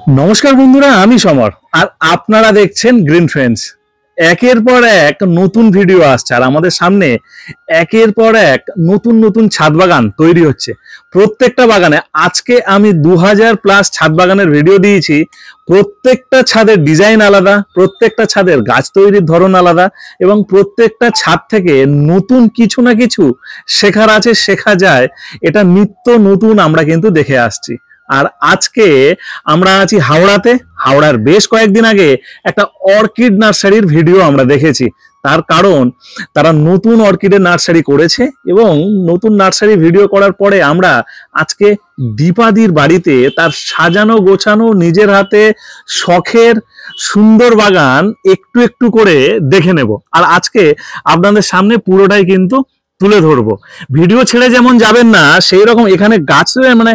নমস্কার বন্ধুরা, আমি সমর আর আপনারা দেখছেন গ্রিন ফ্রেন্ডস। একের পর এক নতুন ভিডিও আসছে আর আমাদের সামনে একের পর এক নতুন নতুন ছাদ বাগান তৈরি হচ্ছে প্রত্যেকটা বাগানে। আজকে আমি 2000+ ছাদ বাগানের ভিডিও দিয়েছি। প্রত্যেকটা ছাদের ডিজাইন আলাদা, প্রত্যেকটা ছাদের গাছ তৈরির ধরন আলাদা এবং প্রত্যেকটা ছাদ থেকে নতুন কিছু না কিছু শেখার আছে, শেখা যায়। এটা নিত্য নতুন আমরা কিন্তু দেখে আসছি। আর আজকে আমরা আছি হাওড়াতে। হাওড়ার বেশ কয়েকদিন আগে একটা অর্কিড নার্সারির ভিডিও আমরা দেখেছি। তার কারণ তারা নতুন অর্কিডের নার্সারি করেছে এবং নতুন নার্সারি ভিডিও করার পরে আমরা আজকে দীপাদির বাড়িতে তার সাজানো গোছানো নিজের হাতে শখের সুন্দর বাগান একটু একটু করে দেখে নেব। আর আজকে আপনাদের সামনে পুরোটাই কিন্তু তুলে ধরবো। ভিডিও ছেড়ে যেমন যাবেন না, সেই রকম এখানে গাছ মানে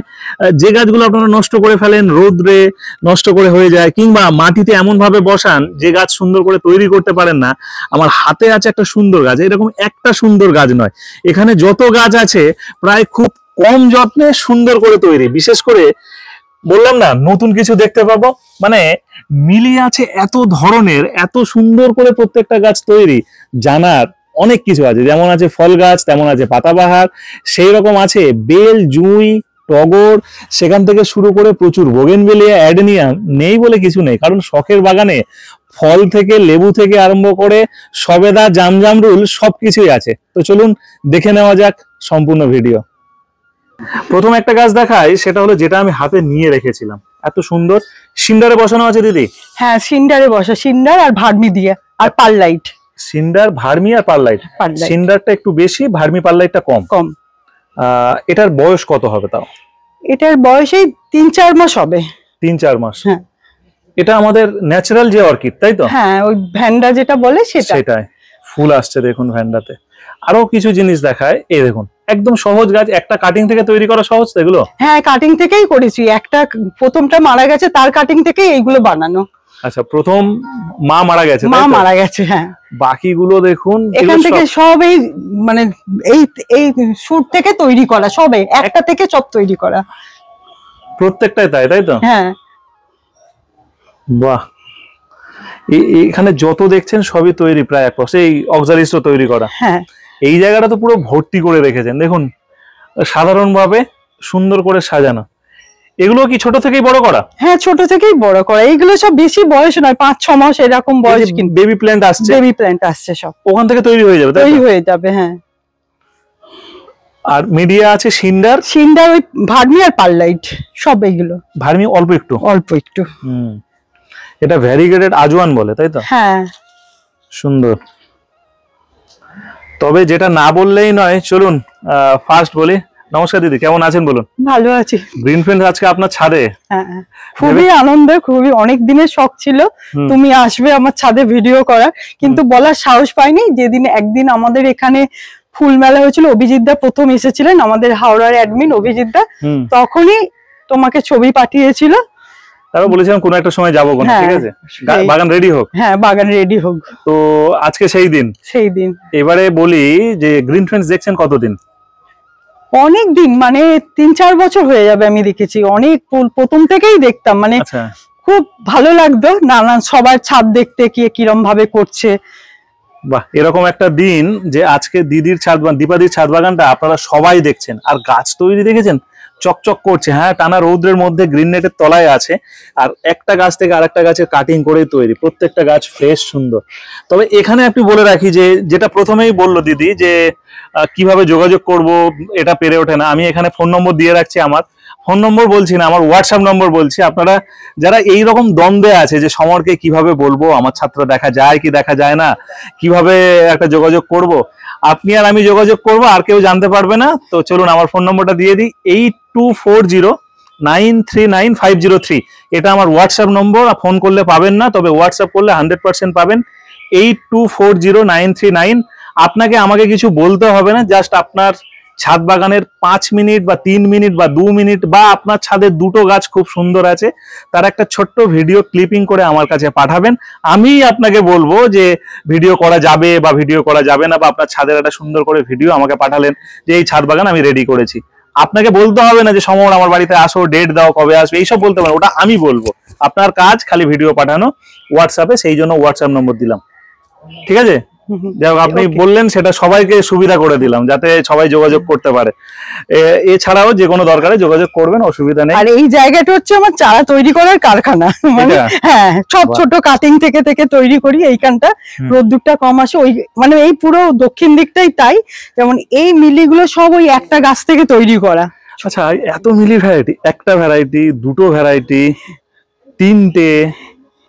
যে গাছগুলো আপনারা নষ্ট করে ফেলেন, রোদ্রে নষ্ট করে হয়ে যায়, কিংবা মাটিতে এমন ভাবে বসান যে গাছ সুন্দর করে তৈরি করতে পারেন না। আমার হাতে আছে একটা সুন্দর গাছ, এরকম একটা সুন্দর গাছ নয়, এখানে যত গাছ আছে প্রায় খুব কম যত্নে সুন্দর করে তৈরি। বিশেষ করে বললাম না, নতুন কিছু দেখতে পাবো, মানে মিলিয়ে আছে এত ধরনের, এত সুন্দর করে প্রত্যেকটা গাছ তৈরি। জানার অনেক কিছু আছে, যেমন আছে ফল গাছ, তেমন আছে পাতাবাহার, সেই রকম আছে বেল, জুঁই, টগর, সেখান থেকে শুরু করে প্রচুর বোগেনভেলিয়া, অ্যাডেনিয়াম। নেই বলে কিছু নেই, কারণ শখের বাগানে ফল থেকে লেবু থেকে আরম্ভ করে সবেদা, জামরুল সবকিছুই আছে। তো চলুন দেখে নেওয়া যাক সম্পূর্ণ ভিডিও। প্রথম একটা গাছ দেখাই, সেটা হলো যেটা আমি হাতে নিয়ে রেখেছিলাম। এত সুন্দর সিন্ডারে বসানো আছে দিদি। হ্যাঁ, সিন্ডারে বসা, সিন্ডার আর ভার্মি দিয়ে আর পারলাইট। সিন্ডার, ভার্মি আর পারলাইট। সিন্ডারটা একটু বেশি, ভার্মি পারলাইটটা কম কম। এটার বয়স কত হবে তাও? এটার বয়স এই 3-4 মাস হবে। 3-4 মাস। হ্যাঁ, এটা আমাদের ন্যাচারাল যে অর্কিড, তাই তো? হ্যাঁ, ওই ভ্যান্ডা যেটা বলে সেটাই। ফুল আসছে দেখুন ভ্যান্ডাতে। আরো কিছু জিনিস দেখায়, এই দেখুন একদম সহজ গাছ, একটা কাটিং থেকে তৈরি করা সহজ তো এগুলো? হ্যাঁ, কাটিং থেকেই করেছি। একটা প্রথমটা মারা গেছে, তার কাটিং থেকে এইগুলো বানানো। আচ্ছা, প্রথম মা মারা গেছে, মা মারা গেছে, হ্যাঁ। বাকিগুলো দেখুন এখান থেকে সব এই মানে এই শুট থেকে তৈরি করা, সবে একটা থেকে সব তৈরি করা প্রত্যেকটাই, তাই তো? হ্যাঁ। বাহ, এখানে যত দেখছেন সবই তৈরি প্রায় এক পাশে, এই অক্সারিস্ট তৈরি করা। হ্যাঁ, এই জায়গাটা তো পুরো ভর্তি করে রেখেছেন দেখুন, সাধারণভাবে সুন্দর করে সাজানো। এগুলো কি ছোট থেকেই বড় করা? হ্যাঁ, ছোট থেকেই বড় করা। এইগুলো সব বেশি বয়স নয়, 5-6 মাস এরকম বয়স। কিন্তু বেবি প্ল্যান্ট আসছে, বেবি প্ল্যান্ট আসছে, সব ওখান থেকে তৈরি হয়ে যাবে, তৈরি হয়ে যাবে। হ্যাঁ, আর মিডিয়া আছে সিন্ডার, ওই ভার্মি আর পারলাইট সব। এইগুলো ভার্মি অল্প একটু। এটা ভ্যারিগেটেড আজওয়ান বলে, তাই তো? হ্যাঁ, সুন্দর। তবে যেটা না বললেই নয়, চলুন ফার্স্ট বলি। নমস্কার দিদি, কেমন আছেন বলুন? ভালো আছি। গ্রিন ফ্রেন্ডস আজকে আপনার ছাদে। হ্যাঁ, খুবই আনন্দের, খুবই অনেক দিনের শখ ছিল তুমি আসবে আমার ছাদে ভিডিও করা, কিন্তু বলার সাহস পাইনি। যেদিন একদিন আমাদের এখানে ফুল মেলা হয়েছিল, অভিজিৎ দা প্রথম এসেছিলেন, আমাদের হাওড়ার অ্যাডমিন অভিজিৎ দা, তখনই তোমাকে ছবি পাঠিয়েছিল। তারপর বলেছিলাম কোনো একটা সময় যাবো, ঠিক আছে, বাগান রেডি হোক। হ্যাঁ, বাগান রেডি হোক। তো আজকে সেই দিন। এবারে বলি যে গ্রিন ফ্রেন্ডস দেখছেন কতদিন? অনেক দিন, মানে 3-4 বছর হয়ে যাবে। আমি দেখেছি অনেক ফুল, প্রথম থেকেই দেখতাম, মানে খুব ভালো লাগতো নানান সবার ছাদ দেখতে, কি কিরম ভাবে করছে। বাহ, এরকম একটা দিন যে আজকে দিদির ছাদ বাগান, দীপাদির ছাদ বাগানটা আপনারা সবাই দেখছেন। আর গাছ তৈরি দেখেছেন, চকচক করছে। হ্যাঁ, টানা রৌদ্রের মধ্যে গ্রিন নেটের তলায় আছে, আর একটা গাছ থেকে আরেকটা গাছের কাটিং করে তৈরি, প্রত্যেকটা গাছ ফ্রেশ সুন্দর। তবে এখানে একটু বলে রাখি যে যেটা প্রথমেই বললো দিদি যে কিভাবে যোগাযোগ করব, এটা পেরে ওঠে না। আমি এখানে ফোন নম্বর দিয়ে রাখছি। আমার ফোন নম্বর বলছি না, আমার হোয়াটসঅ্যাপ নম্বর বলছি। আপনারা যারা এইরকম দ্বন্দ্বে আছে যে সমরকে কিভাবে বলবো, আমার ছাত্র দেখা যায় কি দেখা যায় না, কিভাবে একটা যোগাযোগ করব, আপনি আর আমি যোগাযোগ করব, আর কেউ জানতে পারবে না। তো চলুন আমার ফোন নম্বরটা দিয়ে দিই, 8240939503। এটা আমার হোয়াটসঅ্যাপ নম্বর। ফোন করলে পাবেন না, তবে হোয়াটসঅ্যাপ করলে 100% পাবেন। 82409395। আপনাকে আমাকে কিছু বলতে হবে না, জাস্ট আপনার ছাদ বাগানের 5 মিনিট বা 3 মিনিট বা 2 মিনিট, বা আপনার ছাদে দুটো গাছ খুব সুন্দর আছে, তার একটা ছোট্ট ভিডিও ক্লিপিং করে আমার কাছে পাঠাবেন। আমি আপনাকে বলবো যে ভিডিও করা যাবে বা ভিডিও করা যাবে না, বা আপনার ছাদের একটা সুন্দর করে ভিডিও আমাকে পাঠালেন যে এই ছাদ বাগান আমি রেডি করেছি। আপনাকে বলতে হবে না যে সমর আমার বাড়িতে আসো, ডেট দাও, কবে আসবে, এইসব বলতে পারেন, ওটা আমি বলবো। আপনার কাজ খালি ভিডিও পাঠানো হোয়াটসঅ্যাপে, সেই জন্য হোয়াটসঅ্যাপ নম্বর দিলাম, ঠিক আছে? যাই হোক, আপনি বললেন সেটা সবাইকে সুবিধা করে দিলাম যাতে সবাই যোগাযোগ করতে পারে। এছাড়াও যে কোনো দরকারে যোগাযোগ করবেন, অসুবিধা নেই। আর এই জায়গাটা হচ্ছে আমার চারা তৈরি করার কারখানা, মানে হ্যাঁ সব ছোট কাটিং থেকে থেকে তৈরি করি। এইখানটা রোদ্দুরটা কম আসে, ওই মানে এই পুরো দক্ষিণ দিকটাই তাই। যেমন এই মিলিগুলো সব ওই একটা গাছ থেকে তৈরি করা। আচ্ছা, এত মিলি ভ্যারাইটি, একটা ভ্যারাইটি, দুটো ভ্যারাইটি, তিনটে,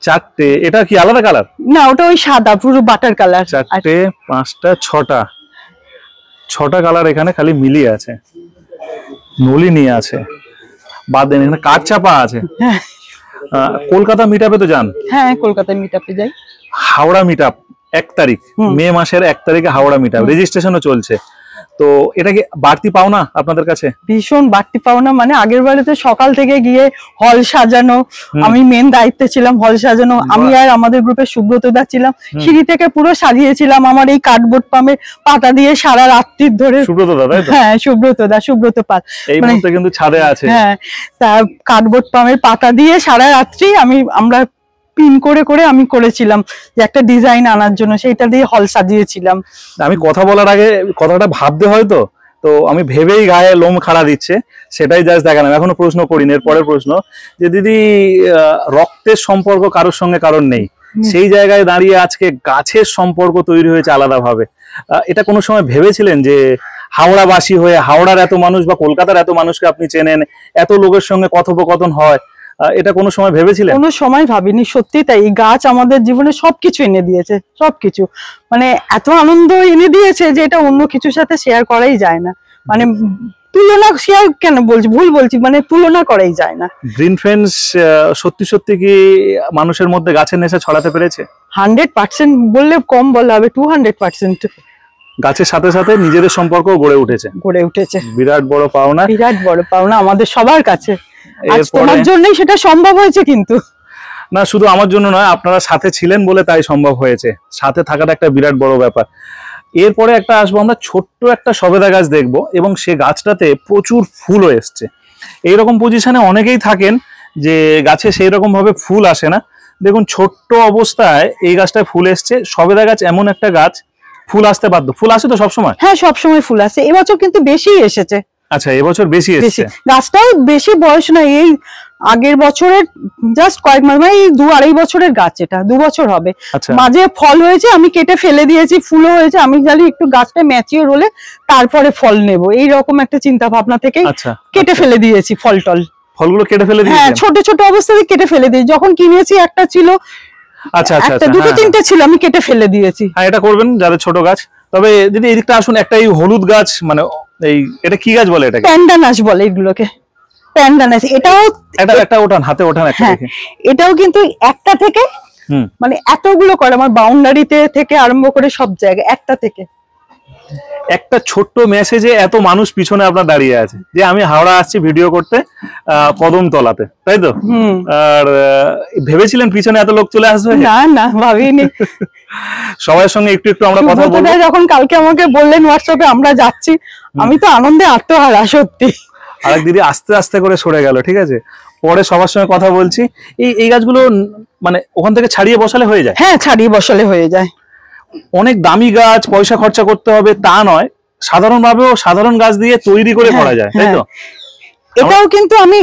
চারটে, এটা কি আলাদা কালার? না, ওটা ওই সাদা পুরো বাটার কালার। চারটে, পাঁচটা, ছটা কালার এখানে খালি মিলি আছে, নলিনী আছে, বাদ দেন এখানে কাঠচাপা আছে। কলকাতা মিট আপে তো যান? হ্যাঁ, কলকাতায় মিট আপে যাই। হাওড়া মিট আপ 1 তারিখ, মে মাসের 1 তারিখে হাওড়া মিট আপ, রেজিস্ট্রেশনও চলছে। তো এটা কি বাড়তি পাওনা আপনাদের কাছে? ভীষণ বাড়তি পাওনা, মানে আগের বারেতে সকাল থেকে গিয়ে হল সাজানো, আমি মেন দায়িত্বে ছিলাম হল সাজানো। আমি আর আমাদের গ্রুপে সুব্রত দা ছিলাম, সিঁড়ি থেকে পুরো সাজিয়েছিলাম আমার এই কার্ডবোর্ড পামের পাতা দিয়ে সারা রাত্রি ধরে। সুব্রত দা, তাই তো? হ্যাঁ, সুব্রত পাল এই মুহূর্তে কিন্তু ছাদে আছে। হ্যাঁ, তা কার্ডবোর্ড পামের পাতা দিয়ে সারা রাত্রি আমরা পিন করে করে আমি করেছিলাম যে একটা ডিজাইন আনার জন্য, সেইটা দিয়ে হল সাজিয়েছিলাম। আমি কথা বলার আগে কথাটা ভাবতে হয়তো, তো আমি ভেবেই গায়ে লোম খাড়া দিচ্ছে, সেটাই জাস্ট দেখালাম। এখনো প্রশ্ন করিনি, এর পরের প্রশ্ন যে দিদি, রক্তের সম্পর্ক কারোর সঙ্গে কারোর নেই, সেই জায়গায় দাঁড়িয়ে আজকে গাছের সম্পর্ক তৈরি হয়েছে আলাদাভাবে। এটা কোনো সময় ভেবেছিলেন যে হাওড়াবাসী হয়ে, হাওড়ার এত মানুষ বা কলকাতার এত মানুষকে আপনি চেনেন, এত লোকের সঙ্গে কথোপকথন হয়, এটা কোনো সময় ভেবেছিলেন? কোনো সময় ভাবিনি, সত্যি তাই। এই গাছ আমাদের জীবনে সবকিছু এনে দিয়েছে, সবকিছু, মানে এত আনন্দ এনে দিয়েছে যে এটা অন্য কিছুর সাথে শেয়ার করাই যায় না। মানে তুলনা, শেয়ার কেন বলছি, ভুল বলছি, মানে তুলনা করাই যায় না। গ্রিন ফ্রেন্ডস সত্যি সত্যি কি মানুষের মধ্যে গাছের নেশা ছড়াতে পেরেছে? 100% বললে কম বলা হবে, 200%। গাছের সাথে সাথে নিজেদের সম্পর্ক গড়ে উঠেছে, বিরাট বড় পাওনা, বিরাট বড় পাওনা আমাদের সবার কাছে। আজ তোমার জন্যই সেটা সম্ভব হয়েছে। কিন্তু না, শুধু আমার জন্য নয়, আপনারা সাথে ছিলেন বলে তাই সম্ভব হয়েছে। সাথে থাকাটা একটা বিরাট বড় ব্যাপার। এরপরে একটা আসবো, আমরা ছোট্ট একটা সবেদা গাছ দেখবো, এবং সে গাছটাতে প্রচুর ফুলও এসছে। এইরকম পজিশনে অনেকেই থাকেন যে গাছে সেই রকম ভাবে ফুল আসে না। দেখুন, ছোট্ট অবস্থায় এই গাছটায় ফুল এসছে। সবেদা গাছ এমন একটা গাছ, ফুল আসতে বাধ্য। ফুল আসে তো সবসময়? হ্যাঁ, সবসময় ফুল আসে। এবছর কিন্তু বেশি এসেছে। আচ্ছা, এবছর বেশি এসেছে। গাছটাও বেশি বয়স না, এই আগের বছরের জাস্ট কয়েক মাস, মানে 2-2.5 বছরের গাছ, এটা 2 বছর হবে। মাঝে ফল হয়েছে, আমি কেটে ফেলে দিয়েছি, ফুলও হয়েছে। আমি জানি একটু গাছটা ম্যাচিওর হলে তারপরে ফল নেব, এই রকম একটা চিন্তা ভাবনা থেকে কেটে ফেলে দিয়েছি ফল টল। ফলগুলো কেটে ফেলে দিয়েছি? হ্যাঁ, ছোট ছোট অবস্থায় কেটে ফেলে দিয়েছি। যখন কিনেছি একটা ছিল, আচ্ছা আচ্ছা, দুটো তিনটে ছিল, আমি কেটে ফেলে দিয়েছি। হ্যাঁ, এটা করবেন যাদের ছোট গাছ। তবে দিদি এদিকটা আসুন, একটা এই হলুদ গাছ, মানে এই এটা কি গাছ বলে? এটাকে প্যান্ডানাস বলে এগুলোকে, প্যান্ডানাস। এটাও একটা ওঠান, হাতে ওঠান একটা দেখে। এটাও কিন্তু একটা থেকে, মানে এতগুলো করে আমার বাউন্ডারিতে থেকে আরম্ভ করে সব জায়গায় একটা থেকে। একটা ছোট্ট মেসেজে এত মানুষ পিছনে আপনার দাঁড়িয়ে আছে যে আমি হাওড়া আসছি ভিডিও করতে, কদমতলাতে, তাই তো? আর ভেবেছিলেন পিছনে এত লোক চলে আসবে? না না, ভাবিনি। সবার সঙ্গে একটু একটু আমরা কথা বলবো। যখন কালকে আমাকে বললেন হোয়াটসঅ্যাপে আমরা যাচ্ছি, আমি তো আনন্দে আত্মহারা, সত্যি। আরেক দিদি আস্তে আস্তে করে সরে গেল, ঠিক আছে? পরে সবার সঙ্গে কথা বলছি। এই গাছগুলো মানে ওখান থেকে ছাড়িয়ে বসালে হয়ে যায়? হ্যাঁ, ছাড়িয়ে বসালে হয়ে যায়। অনেক দামি গাছ, পয়সা খরচা করতে হবে তা নয়, সাধারণভাবেও সাধারণ গাছ দিয়ে তৈরি করে করা যায়, তাই তো? এটাও কিন্তু আমি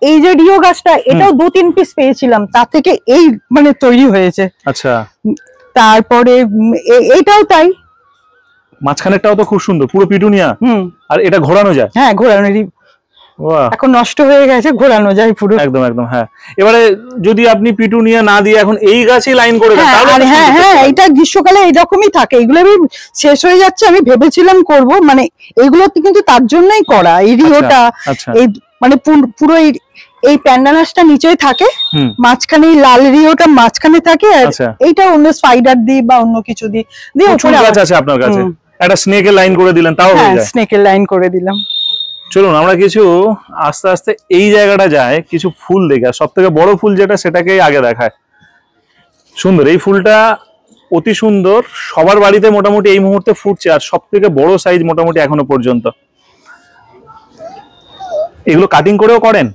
এই যে রিও গাছটা, এটাও 2-3 পিস পেয়েছিলাম, তা থেকে এই মানে তৈরি হয়েছে। আচ্ছা, তারপরে এইটাও তাই। মাঝখানেরটাও তো খুব সুন্দর, পুরো পিটুনিয়া। আর এটা ঘোরানো যায়? হ্যাঁ, ঘোরানো। এখন নষ্ট হয়ে গেছে, ঘোরানো যায় পুরো। একদম একদম। হ্যাঁ, এবারে যদি আপনি পিটুনিয়া না দিয়ে এখন এই গাছই লাইন করে দেন তাহলে? হ্যাঁ হ্যাঁ, এটা গ্রীষ্মকালে এইরকমই থাকে। এগুলো আমি শেষ হয়ে যাচ্ছে, আমি ভেবেছিলাম করব, মানে এইগুলো কিন্তু তার জন্যই করা। এই রিওটা, এই মানে পুরো এই প্যান্ডানাসটা নিচেই থাকে, মাঝখানে এই লাল রিওটা মাঝখানে থাকে, আর এইটা অন্য স্পাইডার দিয়ে বা অন্য কিছু দিয়ে উপরে গাছ আছে আপনার কাছে। একটা স্নেকের লাইন করে দিলেন, তাও হয়ে যায়? স্নেকের লাইন করে দিলাম। চলুন আমরা কিছু আস্তে আস্তে এই জায়গাটা যায়, কিছু ফুল দেখে। আর সব থেকে বড় ফুল যেটা, সেটাকেই আগে দেখায়। সুন্দর এই ফুলটা, অতি সুন্দর। সবার বাড়িতে মোটামুটি এই মুহূর্তে ফুটছে, আর সব থেকে বড় সাইজ মোটামুটি এখনো পর্যন্ত। এগুলো কাটিং করেও করেন?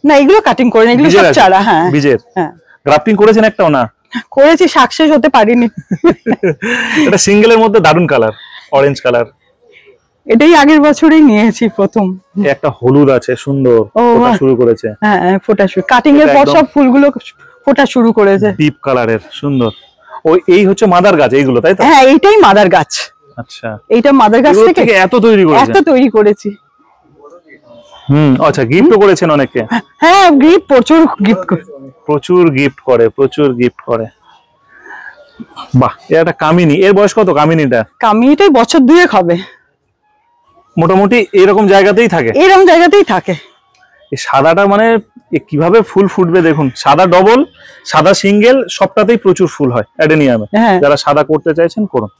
না এগুলো কাটিং করে না, এগুলো বীজের সব আছে? চারা। হ্যাঁ বীজের হ্যাঁ গ্রাফটিং করেছেন একটাও না? করেছি, সাকসেস হতে পারিনি। এটা সিঙ্গেলের মধ্যে দারুন কালার, অরেঞ্জ কালার। এটাই আগের বছরই নিয়েছি প্রথম। একটা হলুদ আছে সুন্দর, ও, ফোটা বাহ। শুরু করেছে। হ্যাঁ ফোটা শুরু, কাটিং এর এটা পর একদম- সব ফুলগুলো ফোটা শুরু করেছে। ডিপ কালারের সুন্দর। ওই এই হচ্ছে মাদার গাছ এইগুলো, তাই তো? হ্যাঁ এইটাই মাদার গাছ, আচ্ছা, এইটা মাদার গাছ এগুলো থেকে থেকে এত তৈরি করেছে? এত তৈরি করেছি। আচ্ছা, গিফটও করেছেন অনেককে? হ্যাঁ গিফট, প্রচুর গিফট। প্রচুর গিফট করে, প্রচুর গিফট করে। বাহ, এটা একটা কামিনী। এর বয়স কত কামিনীটা? কামিনীটাই বছর 2 হবে। মোটামুটি এরকম জায়গাতেই থাকে? এরকম জায়গাতেই থাকে। এই সাদাটা মানে কিভাবে ফুল ফুটবে দেখুন, সাদা ডবল, সাদা সিঙ্গেল, সবটাতেই প্রচুর ফুল হয় অ্যাডেনিয়ামে। হ্যাঁ যারা সাদা করতে চাইছেন করুন।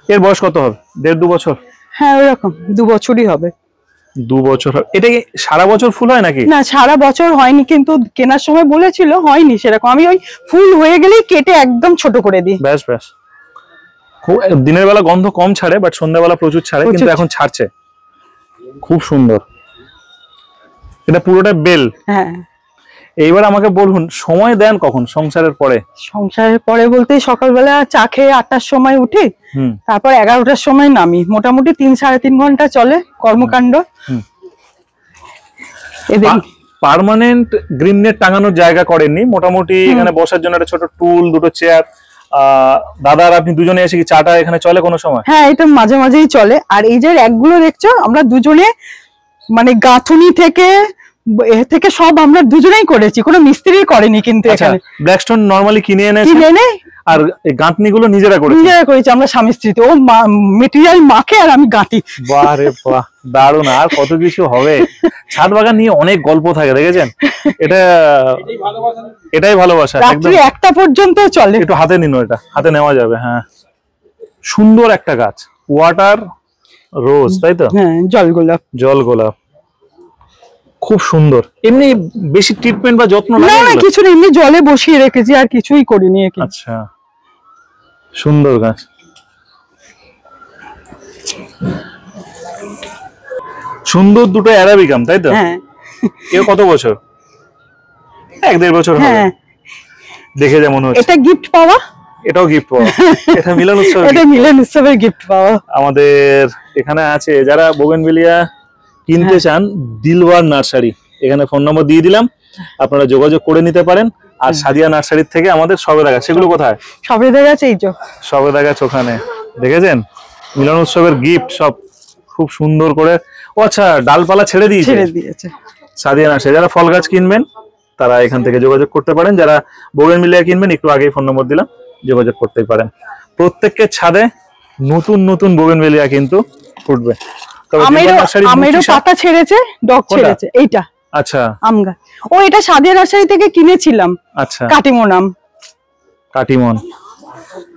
এর বয়স কত হবে? 1.5-2 বছর? হ্যাঁ ওরকম 2 বছরই হবে। 2 বছর হবে। এটা কি সারা বছর ফুল হয় নাকি? না সারা বছর হয়নি, কিন্তু কেনার সময় বলেছিল, হয়নি সেরকম। আমি ওই ফুল হয়ে গেলেই কেটে একদম ছোট করে দিই। ব্যাস ব্যাস। দিনের বেলা গন্ধ কম ছাড়ে, বাট সন্ধ্যাবেলা প্রচুর ছাড়ে, কিন্তু এখন ছাড়ছে। খুব সুন্দর। এটা পুরোটা বেল। হ্যাঁ। এইবার আমাকে বলুন, সময় দেন কখন সংসারের পরে? সংসারের পরে বলতে সকালবেলা চা খেয়ে 8টার সময় উঠি, তারপর 11টার সময় নামি। মোটামুটি 3-3.5 ঘন্টা চলে কর্মকাণ্ড। পার্মানেন্ট গ্রিন নেট টাঙানোর জায়গা করেননি? মোটামুটি এখানে বসার জন্য একটা ছোট টুল, 2টো চেয়ার, দাদা আর আপনি দুজনে এসে কি চাটা এখানে চলে কোনো সময়? হ্যাঁ এটা মাঝে মাঝেই চলে। আর এই যে র্যাকগুলো দেখছো, আমরা দুজনে মানে গাঁথুনি থেকে সব আমরা দুজনেই করেছি, কোনো মিস্ত্রি করেনি কিন্তু এখানে। ব্ল্যাকস্টোন নরমালি কিনে এনে আর এই গাঁথনি গুলো নিজেরা করেছি আমরা স্বামী স্ত্রীতে। ও মেটেরিয়াল মাখে আর আমি গাঁথি। বাহ রে বাহ, দারুণ। আর কত কিছু হবে। ছাদ বাগান নিয়ে অনেক গল্প থাকে, দেখেছেন? এটাই ভালোবাসা। রাত্রি 1টা পর্যন্ত চলে। একটু হাতে নিন, এটা হাতে নেওয়া যাবে। হ্যাঁ, সুন্দর একটা গাছ, ওয়াটার রোজ, তাই তো? হ্যাঁ জল গোলাপ। খুব সুন্দর। এমনি বেশি ট্রিটমেন্ট বা যত্ন না লাগে না কিছু না, এমনি জলে বসিয়ে রেখেছি, আর কিছুই করিনি। আচ্ছা, সুন্দর গাছ। সুন্দর দুটো অ্যারাবিকাম, তাই তো? হ্যাঁ। এর কত বছর? 1-1.5 বছর হবে দেখে যেমন হচ্ছে। এটা গিফট পাওয়া। এটাও গিফট পাওয়া। এটা মিলন উৎসব। এটা মিলন উৎসবের গিফট পাওয়া। আমাদের এখানে আছে যারা বোগেনভিলিয়া কিনতে চান, দিলওয়ার নার্সারি, এখানে ফোন নম্বর দিয়ে দিলাম, আপনারা যোগাযোগ করে নিতে পারেন। আর সাদিয়া নার্সারির থেকে আমাদের সবেদা গাছ, সেগুলো কোথায়? সবেদা গাছ এই যে সবেদা গাছ ওখানে, দেখেছেন? মিলন উৎসবের গিফট সব খুব সুন্দর করে। ও আচ্ছা, ডালপালা ছেড়ে দিয়েছে সাদিয়া নার্সারি। যারা ফল গাছ কিনবেন তারা এখান থেকে যোগাযোগ করতে পারেন। যারা বোগেনভিলিয়া কিনবেন, একটু আগেই ফোন নম্বর দিলাম, যোগাযোগ করতেই পারেন। প্রত্যেকের ছাদে নতুন নতুন বোগেনভিলিয়া কিন্তু ফুটবে। আমেরও পাতা ছেড়েছে, ডগ ছেড়েছে। এইটা আচ্ছা, আম গাছ। ও এটা সাদিয়া নার্সারি থেকে কিনেছিলাম। আচ্ছা, কাটিমন আম। কাটিমন।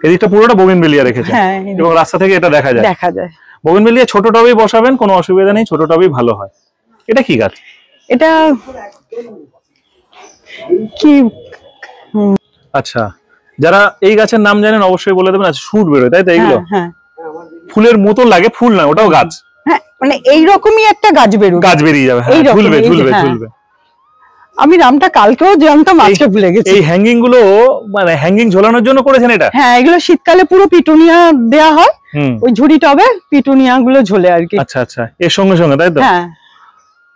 এদিকটা পুরোটা বোগেনভিলিয়া রেখেছে, এবং রাস্তা থেকে এটা দেখা যায়। বোগেনভিলিয়া ছোট টবেই বসাবেন, কোনো অসুবিধা নেই, ছোট টবেই ভালো হয়। এটা কি গাছ? এটা কি? আচ্ছা, যারা এই গাছের নাম জানেন অবশ্যই বলে দেবেন। আচ্ছা, শুট বেরোয়, তাই তো? এইগুলো ফুলের মতো লাগে, ফুল না, ওটাও গাছ। হ্যাঁ মানে এইরকমই একটা গাছ বেরিয়ে যাবে। হ্যাঁ, ঝুলবে। আমি নামটা কালকেও জানতাম, আজকে ভুলে গেছি। এই হ্যাঙ্গিং গুলো মানে হ্যাঙ্গিং ঝোলানোর জন্য করেছেন এটা? হ্যাঁ, এগুলো শীতকালে পুরো পিটুনিয়া দেয়া হয়, ওই ঝুড়ি টবে পিটুনিয়া গুলো ঝোলে আর কি। আচ্ছা আচ্ছা, এর সঙ্গে সঙ্গে, তাই তো? হ্যাঁ,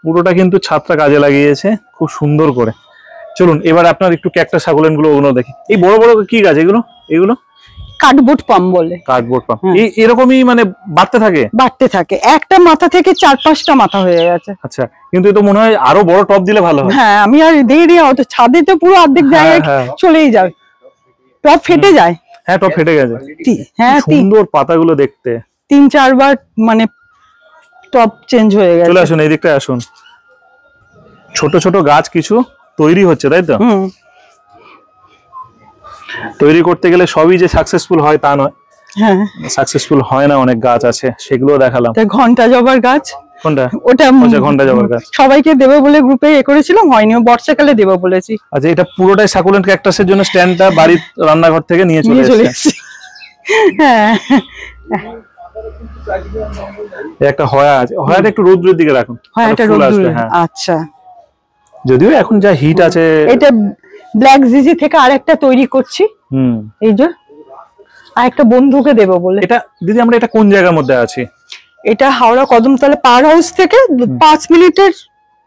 পুরোটা কিন্তু ছাদটা কাজে লাগিয়েছে খুব সুন্দর করে। চলুন এবার আপনার একটু ক্যাকটাস সাকুলেন্ট গুলো ওগুলো দেখি। এই বড় বড় কি গাছ এগুলো? কার্ডবোর্ড পাম বলে। কার্ডবোর্ড পাম। এরকমই মানে বাড়তে থাকে। একটা মাথা থেকে 4-5টা মাথা হয়ে গেছে। আচ্ছা, কিন্তু তো মনে হয় আরো বড় টব দিলে ভালো হয়। হ্যাঁ, আমি আর দেরি হতো, ছাদে তো পুরো অর্ধেক জায়গায় চলেই যায়, টব ফেটে যায়। হ্যাঁ, টব ফেটে গেছে। হ্যাঁ, সুন্দর পাতাগুলো দেখতে। 3-4 বার মানে টব চেঞ্জ হয়ে গেছে। চলে আসুন, এই দিকটায় আসুন। ছোট ছোট গাছ কিছু তৈরি হচ্ছে, তাই তো? তৈরি করতে গেলে সবই যে সাকসেসফুল হয় তা নয়। হ্যাঁ, সাকসেসফুল হয় না, অনেক গাছ আছে, সেগুলো দেখালাম। ঘন্টা জবার গাছ। কোনটা? ওটা ঘন্টা জবার গাছ। সবাইকে দেবে বলে গ্রুপে করেছিলাম, হয়নি, বর্ষাকালে দেবো বলেছি। আচ্ছা, এটা পুরোটাই সাকুলেন্ট ক্যাকটাসের জন্য স্ট্যান্ডটা বাড়ির রান্নাঘর থেকে নিয়ে চলে এসেছে। হ্যাঁ, একটা হয়া আছে, হয়াটা একটু রৌদ্রের দিকে রাখুন। হয়াটা রৌদ্রে। আচ্ছা, যদিও এখন যা হিট আছে। এটা ব্ল্যাক জিজি থেকে আরেকটা তৈরি করছি। এই যে আরেকটা বন্ধুকে দেব বলে। এটা দিদি আমরা এটা কোন জায়গার মধ্যে আছি? এটা হাওড়া কদমতলা পাওয়ার হাউস থেকে 5 মিনিটের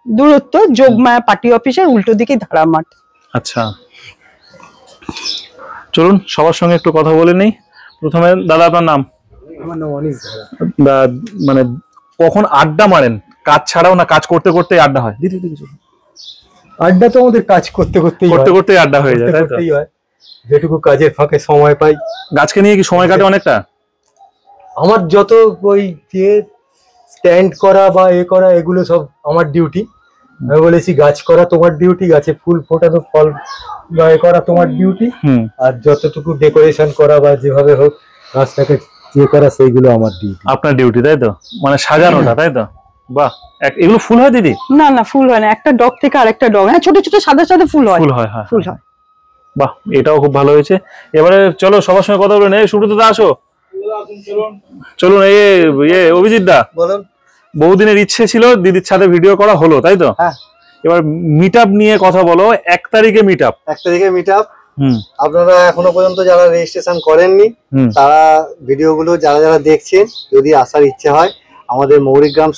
দূরত্ব, যোগমায়া পার্টি অফিসের উল্টো দিকে ধারা মাঠ। আচ্ছা, চলুন সবার সঙ্গে একটু কথা বলে নেই। প্রথমে দাদা আপনার নাম? আমার নাম অনিশ দাদা। মানে কখন আড্ডা মারেন, কাজ ছাড়াও না কাজ করতে করতে আড্ডা হয়? দিদি দিদি আড্ডা তো আমাদের কাজ করতে করতে আড্ডা হয়ে যায়, তাই তো? যেটুকু কাজের ফাঁকে সময় পাই। গাছকে নিয়ে কি সময় কাটে অনেকটা? আমার যত ওই যে স্ট্যান্ড করা বা করা এগুলো সব আমার ডিউটি। আমি বলেছি গাছ করা তোমার ডিউটি, গাছে ফুল ফোটানো, ফল করা তোমার ডিউটি, আর যতটুকু ডেকোরেশন করা বা যেভাবে হোক গাছটাকে করা সেইগুলো আমার ডিউটি। আপনার ডিউটি, তাই তো? মানে সাজানোটা, তাই তো? বাহ, এগুলো ফুল হয় দিদি? না না, ফুল হয় না, একটা ডগ থেকে আরেকটা ডগ। হ্যাঁ, ছোট ছোট সাদা সাদা ফুল হয়। ফুল হয়। বাহ, এটাও খুব ভালো হয়েছে। এবারে চলো সবার সঙ্গে কথা বলে নেই। সুব্রত দা আসো, চলুন। অভিজিৎ দা, বলুন। বহুদিনের ইচ্ছে ছিল দিদির সাথে ভিডিও করা, হলো তাই তো? হ্যাঁ। এবার মিট আপ নিয়ে কথা বলো। 1 তারিখে মিট আপ। 1 তারিখে মিট আপ। আপনারা এখনো পর্যন্ত যারা রেজিস্ট্রেশন করেননি তারা ভিডিওগুলো যারা যারা দেখছেন, যদি আসার ইচ্ছে হয়, আমাদের মৌরিগ্রাম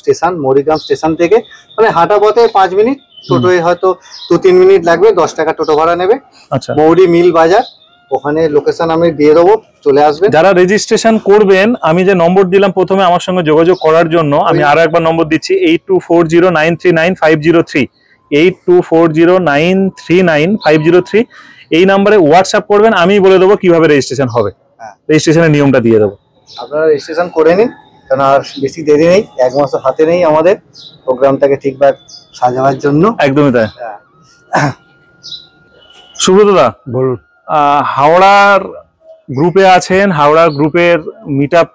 স্টেশন থেকে মানে হাঁটা পথে 5 মিনিট, টোটোয় হয়তো 2-3 মিনিট লাগবে, 10 টাকা টোটো ভাড়া নেবে। আচ্ছা, মৌরি মিল বাজার, ওখানে লোকেশন আমি দিয়ে দেবো, চলে আসবেন। যারা রেজিস্ট্রেশন করবেন, আমি যে নম্বর দিলাম প্রথমে আমার সঙ্গে যোগাযোগ করার জন্য, আমি আরো একবার নম্বর দিচ্ছি, 8240939503, 8240939503। এই নাম্বারে হোয়াটসঅ্যাপ করবেন, আমি বলে দেবো কিভাবে রেজিস্ট্রেশন হবে। রেজিস্ট্রেশনের নিয়মটা দিয়ে দেবো। আপনারা রেজিস্ট্রেশন করে নিন, কারণ আর বেশি দেরি নেই, 1 মাস হাতে নেই আমাদের প্রোগ্রামটাকে ঠিকভাবে সাজানোর জন্য। একদমই তাই। সুব্রত দা বলুন। হাওড়ার গ্রুপে আছেন, হাওড়ার গ্রুপের মিট আপ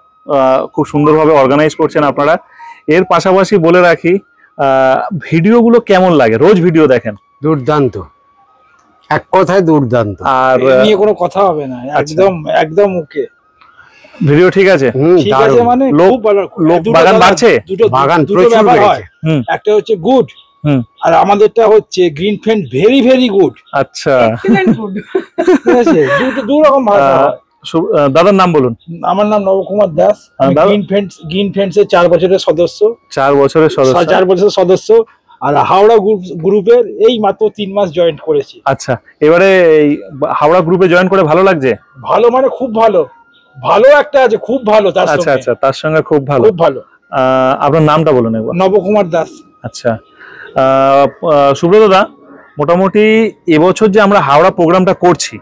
খুব সুন্দরভাবে অর্গানাইজ করছেন আপনারা। এর পাশাপাশি বলে রাখি, ভিডিওগুলো কেমন লাগে? রোজ ভিডিও দেখেন? দুর্দান্ত, এক কথায় দুর্দান্ত। আর নিয়ে কোনো কথা হবে না, একদম ওকে। ভিডিও ঠিক আছে? ঠিক আছে, মানে খুব ভালো। লোক বাগান বাড়ছে, বাগান প্রচুর বেড়েছে। একটা হচ্ছে গুড, আর আমাদেরটা হচ্ছে green friend very very good. আচ্ছা, ঠিক আছে, দু রকম ভালো। দাদার নাম বলুন। আমার নাম নবকুমার দাস। গ্রিন ফ্রেন্ডস এর 4 বছরের সদস্য। 4 বছরের সদস্য। আর হাওড়া গ্রুপের এই মাত্র 3 মাস জয়েন করেছি। আচ্ছা, এবারে এই হাওড়া গ্রুপে জয়েন করে ভালো লাগছে? ভালো মানে খুব ভালো একটা আছে, খুব ভালো। আচ্ছা, তার সঙ্গে খুব ভালো। আপনার নামটা বলুন একবার। নবকুমার দাস। আচ্ছা, সুব্রত দা, মোটামুটি এবছর যে আমরা হাওড়া প্রোগ্রামটা করছি,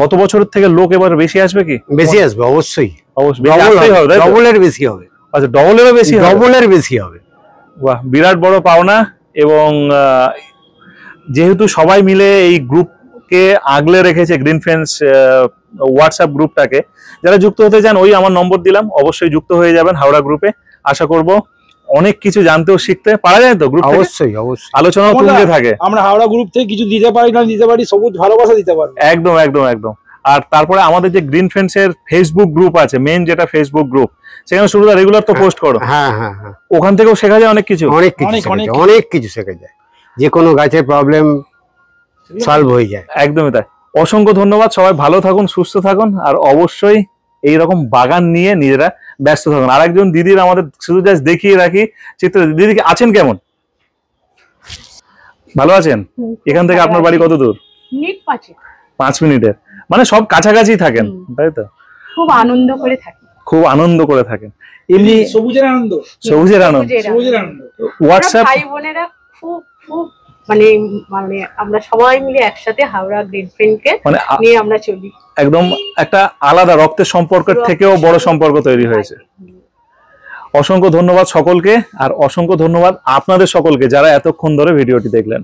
গত বছরের থেকে লোক এবার বেশি আসবে কি? বেশি আসবে, অবশ্যই। ডবলের বেশি হবে। আচ্ছা, ডবলের বেশি হবে। বাহ, বিরাট বড় পাওনা। এবং যেহেতু সবাই মিলে এই গ্রুপকে আগলে রেখেছে, গ্রিন ফ্রেন্ডস হোয়াটসঅ্যাপ গ্রুপটাকে, যারা যুক্ত হতে চান ওই আমার নম্বর দিলাম, অবশ্যই যুক্ত হয়ে যাবেন হাওড়া গ্রুপে। আশা করব অনেক কিছু জানতেও শিখতে পারা যায় তো গ্রুপ থেকে? অবশ্যই, আলোচনা তুলতে থাকে। আমরা হাওড়া গ্রুপ থেকে কিছু দিতে পারি না দিতে পারি, সবুজ ভালোবাসা দিতে পারি। একদম। আর তারপরে আমাদের যে গ্রিন ফ্রেন্ডস এর ফেসবুক গ্রুপ আছে, মেন যেটা ফেসবুক গ্রুপ, সেখানে শুরুটা রেগুলার তো পোস্ট করো। হ্যাঁ, ওখান থেকেও শেখা যায় অনেক কিছু শেখা যায়। যে কোনো গাছের প্রবলেম সলভ হয়ে যায়। একদমই তাই। অসংখ্য ধন্যবাদ। সবাই ভালো থাকুন, সুস্থ থাকুন, আর অবশ্যই এইরকম বাগান নিয়ে নিজেরা ব্যস্ত থাকুন। আরেকজন দিদির আমাদের শুধু জাস্ট দেখিয়ে রাখি চিত্র। দিদি আছেন কেমন? ভালো আছেন? এখান থেকে আপনার বাড়ি কত দূর? 5 মিনিটের, মানে সব কাছাকাছি থাকেন, তাই তো? খুব আনন্দ করে থাকেন। এমনি সবুজের আনন্দ। হোয়াটসঅ্যাপ ভাই বোনেরা খুব মানে আমরা সবাই মিলে একসাথে হাওড়া গ্রিন ফ্রেন্ডকে নিয়ে আমরা চলি। একদম একটা আলাদা রক্তের সম্পর্কের থেকেও বড় সম্পর্ক তৈরি হয়েছে। অসংখ্য ধন্যবাদ সকলকে, আর অসংখ্য ধন্যবাদ আপনাদের সকলকে যারা এতক্ষণ ধরে ভিডিওটি দেখলেন।